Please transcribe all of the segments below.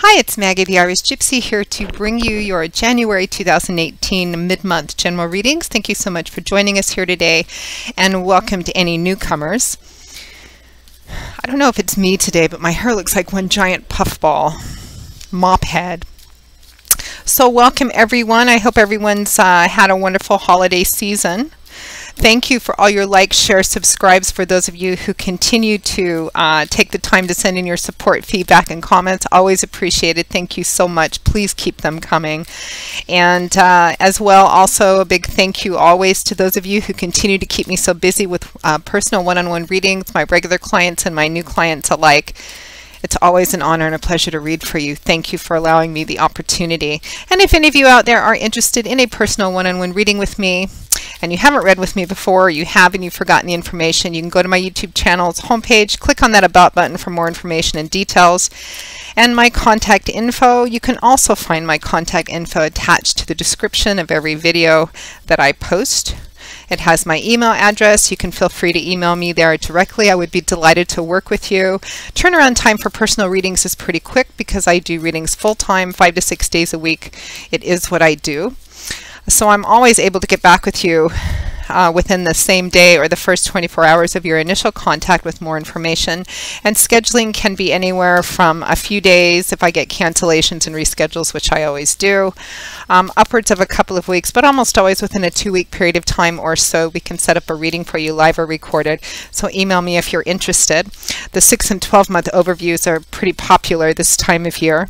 Hi, it's Maggie the Irish Gypsy here to bring you your January 2018 mid-month general readings. Thank you so much for joining us here today, and welcome to any newcomers. I don't know if it's me today, but my hair looks like one giant puffball, mop head. So welcome everyone. I hope everyone's had a wonderful holiday season. Thank you for all your likes, shares, subscribes, for those of you who continue to take the time to send in your support, feedback, and comments. Always appreciated. Thank you so much. Please keep them coming. And as well, also a big thank you always to those of you who continue to keep me so busy with personal one-on-one readings, my regular clients and my new clients alike. It's always an honor and a pleasure to read for you. Thank you for allowing me the opportunity. And if any of you out there are interested in a personal one-on-one reading with me, and you haven't read with me before, or you have and you've forgotten the information, you can go to my YouTube channel's homepage, click on that About button for more information and details. And my contact info, you can also find my contact info attached to the description of every video that I post. It has my email address. You can feel free to email me there directly. I would be delighted to work with you. Turnaround time for personal readings is pretty quick because I do readings full-time, 5 to 6 days a week. It is what I do. So I'm always able to get back with you within the same day or the first 24 hours of your initial contact with more information. And scheduling can be anywhere from a few days if I get cancellations and reschedules, which I always do, upwards of a couple of weeks, but almost always within a 2-week period of time or so we can set up a reading for you live or recorded. So email me if you're interested. The 6 and 12-month overviews are pretty popular this time of year.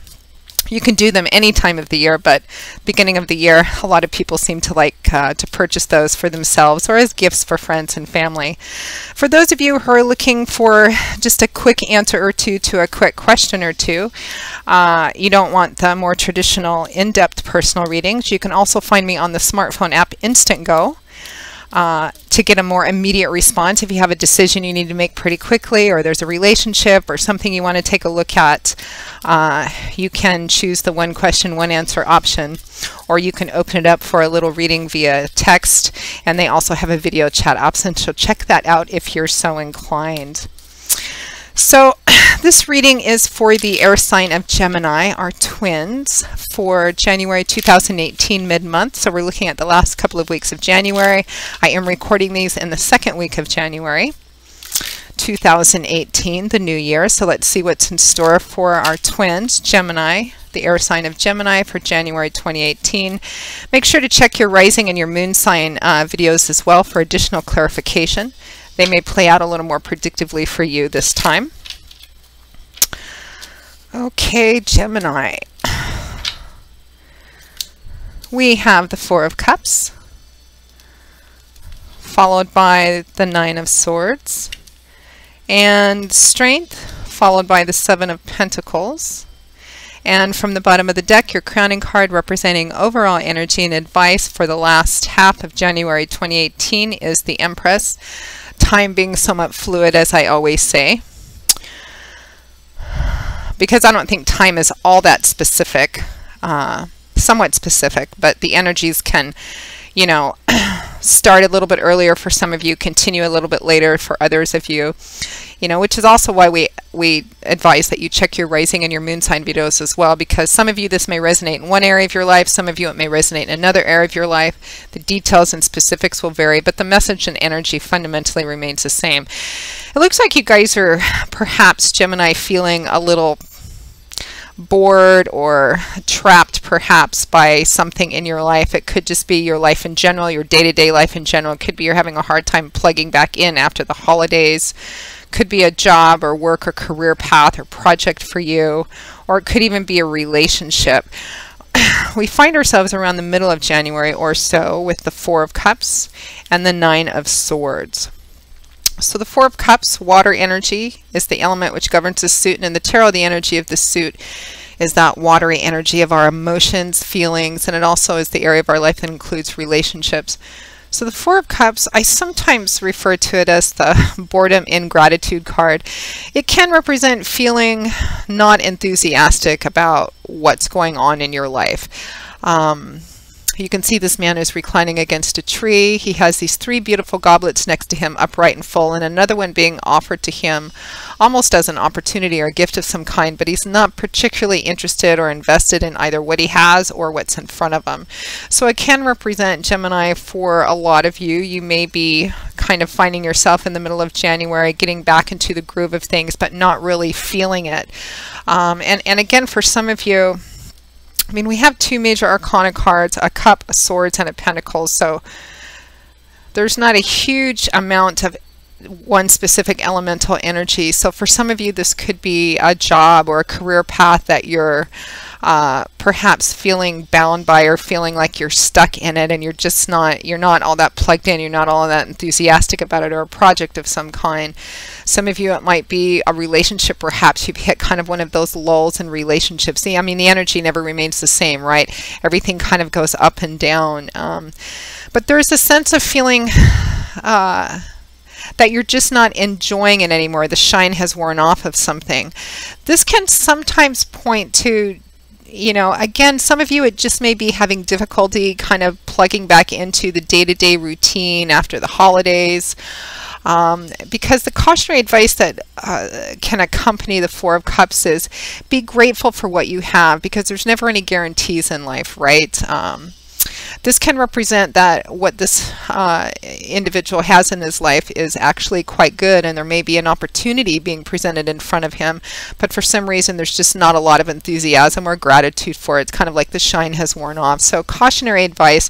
You can do them any time of the year, but beginning of the year, a lot of people seem to like to purchase those for themselves or as gifts for friends and family. For those of you who are looking for just a quick answer or two to a quick question or two, you don't want the more traditional in-depth personal readings, you can also find me on the smartphone app Instantgo. To get a more immediate response if you have a decision you need to make pretty quickly, or there's a relationship or something you want to take a look at, you can choose the one question, one answer option, or you can open it up for a little reading via text, and they also have a video chat option, so check that out if you're so inclined. So this reading is for the air sign of Gemini, our twins, for January 2018 mid-month. So we're looking at the last couple of weeks of January. I am recording these in the second week of January 2018, the new year. So let's see what's in store for our twins, Gemini, the air sign of Gemini for January 2018. Make sure to check your rising and your moon sign videos as well for additional clarification. They may play out a little more predictively for you this time. Okay, Gemini. We have the 4 of Cups, followed by the 9 of Swords, and Strength, followed by the 7 of Pentacles. And from the bottom of the deck, your crowning card representing overall energy and advice for the last half of January 2018 is the Empress. Time being somewhat fluid, as I always say, because I don't think time is all that specific, somewhat specific, but the energies can, you know, start a little bit earlier for some of you, continue a little bit later for others of you, you know, which is also why we advise that you check your rising and your moon sign videos as well, because some of you this may resonate in one area of your life, some of you it may resonate in another area of your life. The details and specifics will vary, but the message and energy fundamentally remains the same. It looks like you guys are perhaps, Gemini, feeling a little bored or trapped perhaps by something in your life. It could just be your life in general, your day-to-day life in general. It could be you're having a hard time plugging back in after the holidays. Could be a job or work or career path or project for you, or it could even be a relationship. We find ourselves around the middle of January or so with the 4 of Cups and the 9 of Swords. So the 4 of Cups, water energy, is the element which governs the suit, and in the tarot, the energy of the suit is that watery energy of our emotions, feelings, and it also is the area of our life that includes relationships. So the 4 of Cups, I sometimes refer to it as the boredom ingratitude card. It can represent feeling not enthusiastic about what's going on in your life. You can see this man is reclining against a tree. He has these 3 beautiful goblets next to him, upright and full, and another one being offered to him almost as an opportunity or a gift of some kind, but he's not particularly interested or invested in either what he has or what's in front of him. So it can represent, Gemini, for a lot of you. You may be kind of finding yourself in the middle of January getting back into the groove of things, but not really feeling it. And again, for some of you, I mean, we have 2 major arcana cards, a cup, a swords, and a pentacles. So there's not a huge amount of one specific elemental energy. So for some of you, this could be a job or a career path that you're perhaps feeling bound by, or feeling like you're stuck in it and you're not all that plugged in, you're not all that enthusiastic about it, or a project of some kind. Some of you, it might be a relationship. Perhaps you've hit kind of one of those lulls in relationships. See, I mean, the energy never remains the same, right? Everything kind of goes up and down. But there's a sense of feeling that you're just not enjoying it anymore. The shine has worn off of something. This can sometimes point to, you know, again, some of you, it just may be having difficulty kind of plugging back into the day-to-day routine after the holidays. Because the cautionary advice that can accompany the 4 of Cups is be grateful for what you have, because there's never any guarantees in life, right? This can represent that what this individual has in his life is actually quite good, and there may be an opportunity being presented in front of him, but for some reason there's just not a lot of enthusiasm or gratitude for it. It's kind of like the shine has worn off. So cautionary advice: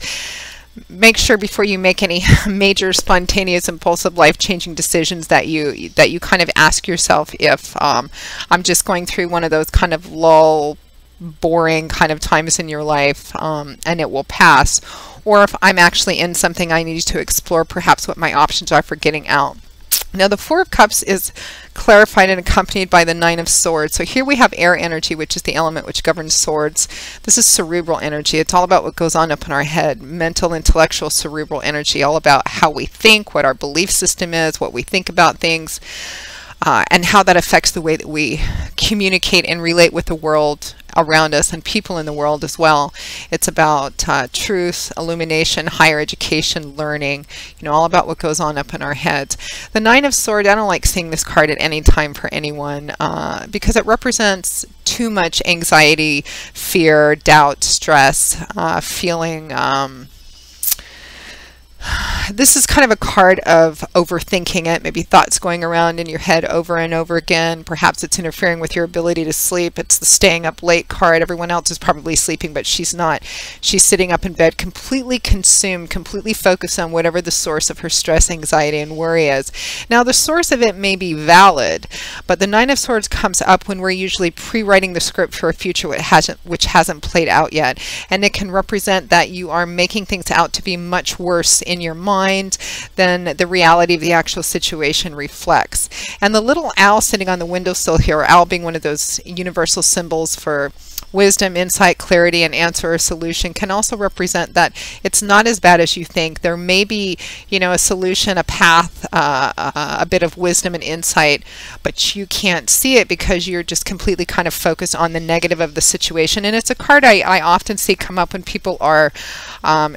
make sure before you make any major spontaneous impulsive life-changing decisions that you kind of ask yourself if I'm just going through one of those kind of lull, boring kind of times in your life, and it will pass, or if I'm actually in something I need to explore, perhaps what my options are for getting out. Now the 4 of Cups is clarified and accompanied by the 9 of Swords. So here we have air energy, which is the element which governs swords. This is cerebral energy. It's all about what goes on up in our head, mental, intellectual, cerebral energy, all about how we think, what our belief system is, what we think about things, and how that affects the way that we communicate and relate with the world around us and people in the world as well. It's about truth, illumination, higher education, learning, you know, all about what goes on up in our heads. The 9 of Swords, I don't like seeing this card at any time for anyone because it represents too much anxiety, fear, doubt, stress, feeling this is kind of a card of overthinking it, maybe thoughts going around in your head over and over again. Perhaps it's interfering with your ability to sleep. It's the staying up late card. Everyone else is probably sleeping, but she's not. She's sitting up in bed, completely consumed, completely focused on whatever the source of her stress, anxiety, and worry is. Now, the source of it may be valid, but the 9 of Swords comes up when we're usually pre-writing the script for a future which hasn't played out yet. And it can represent that you are making things out to be much worse in your mind than the reality of the actual situation reflects. And the little owl sitting on the windowsill here, owl being one of those universal symbols for wisdom, insight, clarity, and answer or solution, can also represent that it's not as bad as you think. There may be, you know, a solution, a path, a bit of wisdom and insight, but you can't see it because you're just completely kind of focused on the negative of the situation. And it's a card I often see come up when people are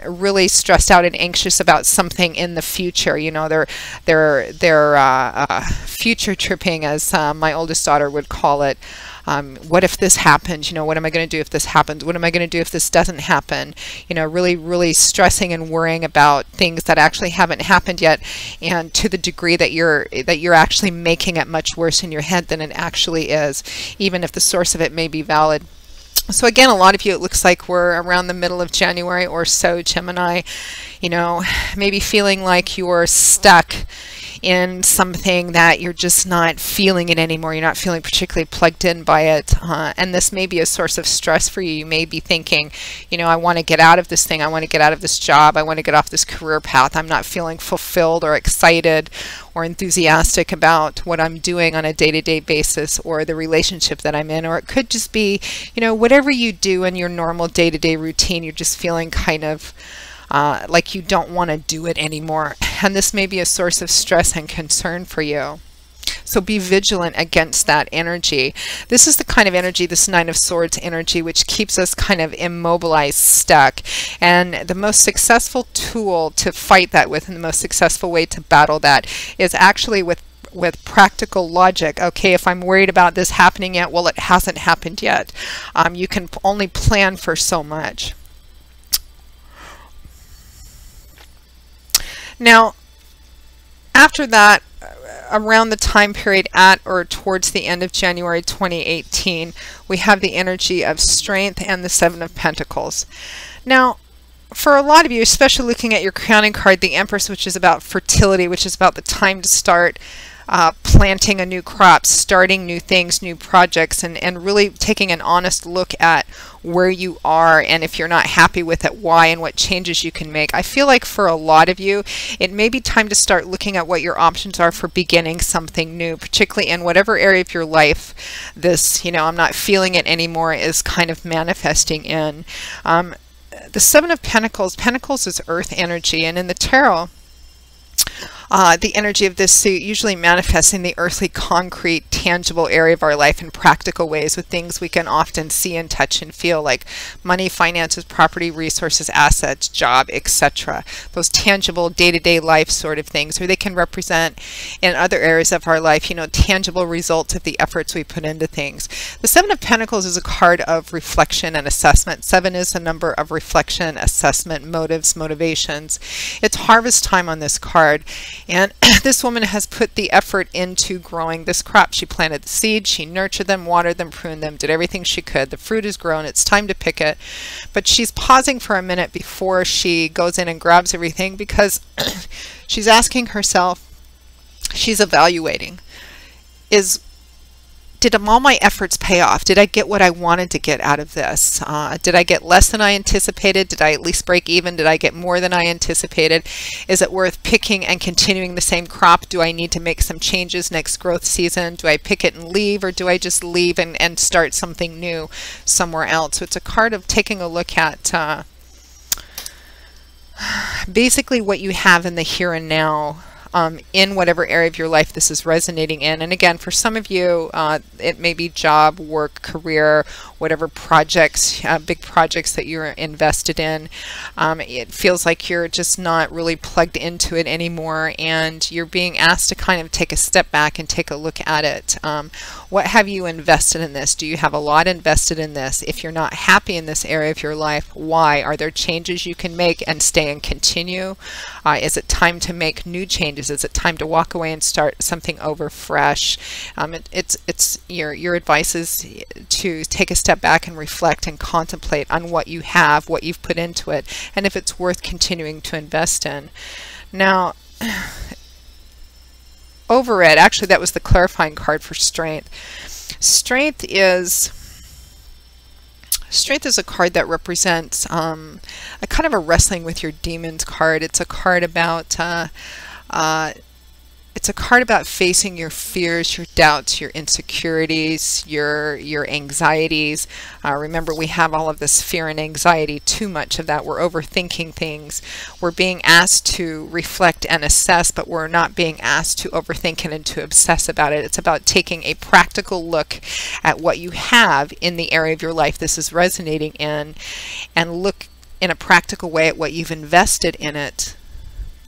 really stressed out and anxious about something in the future. You know, they're future tripping, as my oldest daughter would call it. What if this happens? You know, what am I going to do if this happens? What am I going to do if this doesn't happen? You know, really stressing and worrying about things that actually haven't happened yet, and to the degree that you're actually making it much worse in your head than it actually is, even if the source of it may be valid. So again, a lot of you, it looks like we're around the middle of January or so, Gemini, you know, maybe feeling like you're stuck in something that you're just not feeling it anymore. You're not feeling particularly plugged in by it. And this may be a source of stress for you. You may be thinking, you know, I want to get out of this thing. I want to get out of this job. I want to get off this career path. I'm not feeling fulfilled or excited or enthusiastic about what I'm doing on a day-to-day basis, or the relationship that I'm in. Or it could just be, you know, whatever you do in your normal day-to-day routine, you're just feeling kind of like you don't want to do it anymore. And this may be a source of stress and concern for you. So be vigilant against that energy. This is the kind of energy, this Nine of Swords energy, which keeps us kind of immobilized, stuck. And the most successful tool to fight that with, and the most successful way to battle that, is actually with practical logic. Okay, if I'm worried about this happening yet, well, it hasn't happened yet. You can only plan for so much. Now, after that, around the time period at or towards the end of January 2018, we have the energy of strength and the Seven of Pentacles. Now, for a lot of you, especially looking at your crowning card, the Empress, which is about fertility, which is about the time to start planting a new crop, starting new things, new projects, and really taking an honest look at where you are, and if you're not happy with it, why, and what changes you can make. I feel like for a lot of you, it may be time to start looking at what your options are for beginning something new, particularly in whatever area of your life this, I'm not feeling it anymore, is kind of manifesting in. The Seven of Pentacles, Pentacles is earth energy, and in the tarot, the energy of this suit usually manifests in the earthly, concrete, tangible area of our life in practical ways, with things we can often see and touch and feel, like money, finances, property, resources, assets, job, etc. Those tangible day-to-day life sort of things, or they can represent in other areas of our life, tangible results of the efforts we put into things. The Seven of Pentacles is a card of reflection and assessment. 7 is the number of reflection, assessment, motives, motivations. It's harvest time on this card. And this woman has put the effort into growing this crop. She planted the seeds, she nurtured them, watered them, pruned them, did everything she could. The fruit is grown, it's time to pick it. But she's pausing for a minute before she goes in and grabs everything, because she's asking herself, she's evaluating, did all my efforts pay off? Did I get what I wanted to get out of this? Did I get less than I anticipated? Did I at least break even? Did I get more than I anticipated? Is it worth picking and continuing the same crop? Do I need to make some changes next growth season? Do I pick it and leave, or do I just leave and start something new somewhere else? So it's a card of taking a look at basically what you have in the here and now, in whatever area of your life this is resonating in. And again, for some of you, it may be job, work, career, whatever projects, big projects that you're invested in. It feels like you're just not really plugged into it anymore, and you're being asked to kind of take a step back and take a look at it. What have you invested in this? Do you have a lot invested in this? If you're not happy in this area of your life, why? Are there changes you can make and stay and continue? Is it time to make new changes? Is it time to walk away and start something over fresh? It's your advice is to take a step back and reflect and contemplate on what you have, what you've put into it, and if it's worth continuing to invest in. Now, over it, actually that was the clarifying card for strength. Strength is a card that represents a kind of a wrestling with your demons card. It's a card about facing your fears, your doubts, your insecurities, your anxieties. Remember, we have all of this fear and anxiety, too much of that. We're overthinking things. We're being asked to reflect and assess, but we're not being asked to overthink and to obsess about it. It's about taking a practical look at what you have in the area of your life this is resonating in, and look in a practical way at what you've invested in it,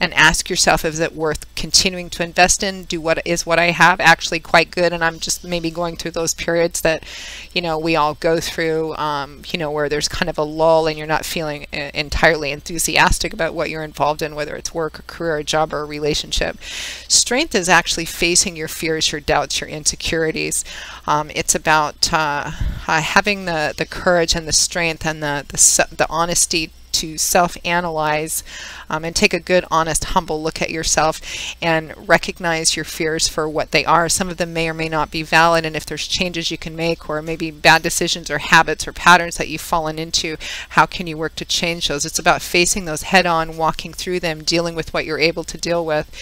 and ask yourself, is it worth continuing to invest in? What I have actually quite good? And I'm just maybe going through those periods that, we all go through, where there's kind of a lull and you're not feeling entirely enthusiastic about what you're involved in, whether it's work, or career, or job, or a relationship. Strength is actually facing your fears, your doubts, your insecurities. It's about having the courage and the strength and the honesty to self-analyze and take a good, honest, humble look at yourself and recognize your fears for what they are. Some of them may or may not be valid, and if there's changes you can make, or maybe bad decisions or habits or patterns that you've fallen into, how can you work to change those? It's about facing those head-on, walking through them, dealing with what you're able to deal with,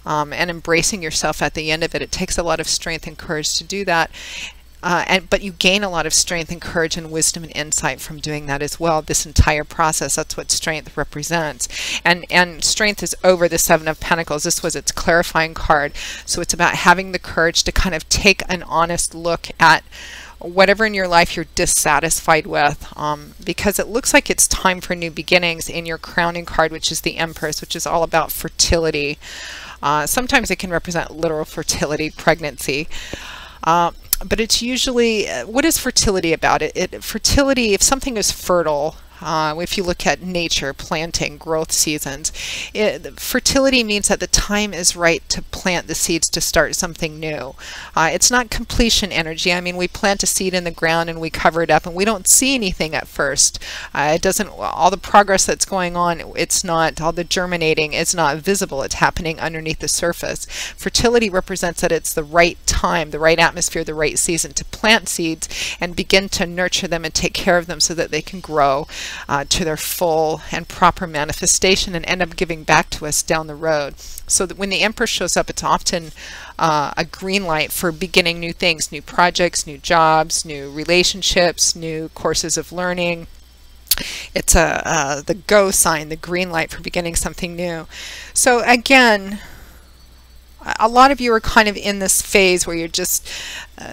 and embracing yourself at the end of it. It takes a lot of strength and courage to do that. But you gain a lot of strength and courage and wisdom and insight from doing that as well. This entire process, that's what strength represents. And strength is over the Seven of Pentacles. This was its clarifying card. So it's about having the courage to kind of take an honest look at whatever in your life you're dissatisfied with, because it looks like it's time for new beginnings in your crowning card, which is the Empress, which is all about fertility. Sometimes it can represent literal fertility, pregnancy. But it's usually, what is fertility about it? Fertility, if something is fertile, if you look at nature, planting, growth seasons, fertility means that the time is right to plant the seeds to start something new. It's not completion energy. I mean, we plant a seed in the ground and we cover it up and we don't see anything at first. It doesn't, all the progress that's going on, it's not, all the germinating is not visible. It's happening underneath the surface. Fertility represents that it's the right time, the right atmosphere, the right season to plant seeds and begin to nurture them and take care of them so that they can grow to their full and proper manifestation and end up giving back to us down the road. So that when the Emperor shows up, it's often a green light for beginning new things, new projects, new jobs, new relationships, new courses of learning. It's the go sign, the green light for beginning something new. So again, a lot of you are kind of in this phase where you're just,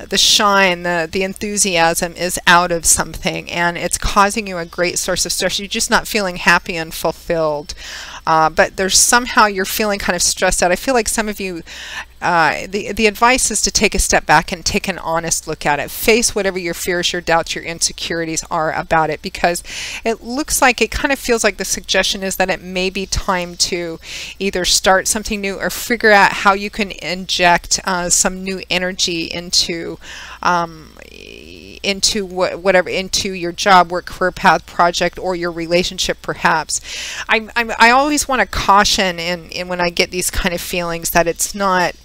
the shine, the enthusiasm is out of something and it's causing you a great source of stress. You're just not feeling happy and fulfilled. But there's somehow you're feeling kind of stressed out. I feel like some of you, the advice is to take a step back and take an honest look at it. Face whatever your fears, your doubts, your insecurities are about it, because it looks like, it kind of feels like the suggestion is that it may be time to either start something new or figure out how you can inject some new energy into into your job, work, career path, project, or your relationship perhaps. I always want to caution in when I get these kind of feelings that it's not,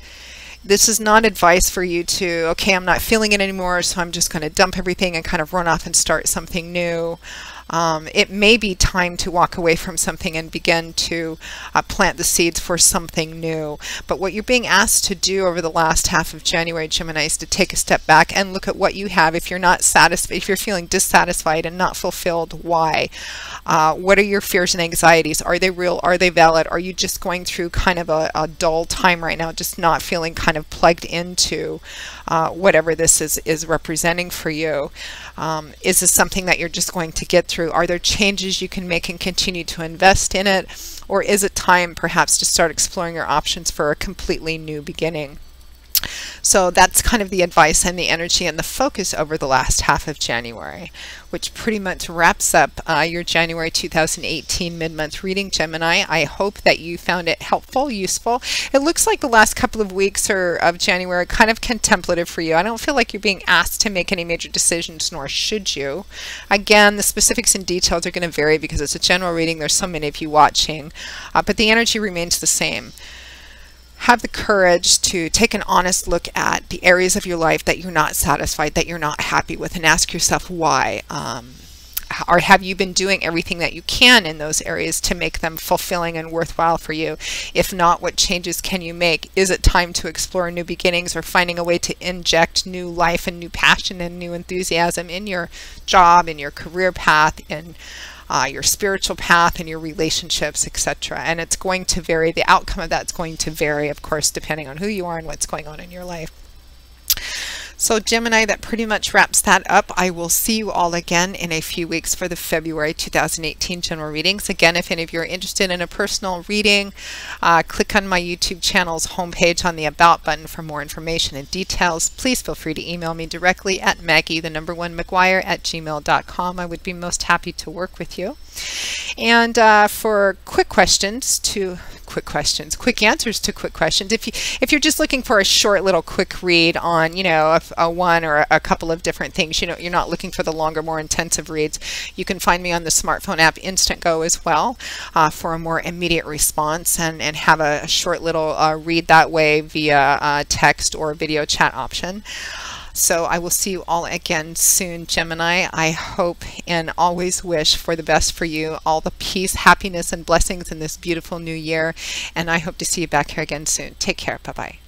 this is not advice for you to, okay, I'm not feeling it anymore, so I'm just going to dump everything and kind of run off and start something new. It may be time to walk away from something and begin to plant the seeds for something new. But what you're being asked to do over the last half of January, Gemini, is to take a step back and look at what you have. If you're not satisfied, if you're feeling dissatisfied and not fulfilled, why? What are your fears and anxieties? Are they real? Are they valid? Are you just going through kind of a dull time right now, just not feeling kind of plugged into whatever this is representing for you? Is this something that you're just going to get through? Are there changes you can make and continue to invest in it? Or is it time perhaps to start exploring your options for a completely new beginning? So that's kind of the advice and the energy and the focus over the last half of January, which pretty much wraps up your January 2018 mid-month reading, Gemini. I hope that you found it helpful, useful. It looks like the last couple of weeks of January are kind of contemplative for you. I don't feel like you're being asked to make any major decisions, nor should you. Again, the specifics and details are going to vary because it's a general reading. There's so many of you watching, but the energy remains the same. Have the courage to take an honest look at the areas of your life that you're not satisfied, that you're not happy with, and ask yourself why. Or have you been doing everything that you can in those areas to make them fulfilling and worthwhile for you? If not, what changes can you make? Is it time to explore new beginnings or finding a way to inject new life and new passion and new enthusiasm in your job, in your career path, in your spiritual path and your relationships, etc. And it's going to vary. The outcome of that's going to vary, of course, depending on who you are and what's going on in your life. So Gemini, that pretty much wraps that up. I will see you all again in a few weeks for the February 2018 general readings. Again, if any of you are interested in a personal reading, click on my YouTube channel's homepage on the About button for more information and details. Please feel free to email me directly at Maggie1McGuire@gmail.com. I would be most happy to work with you. And for quick answers to quick questions, if you're just looking for a short little quick read on, you know, a one or a couple of different things, you know, you're not looking for the longer, more intensive reads, you can find me on the smartphone app Instantgo as well for a more immediate response and have a short little read that way via text or video chat option. So I will see you all again soon, Gemini. I hope and always wish for the best for you, all the peace, happiness, and blessings in this beautiful new year. And I hope to see you back here again soon. Take care. Bye-bye.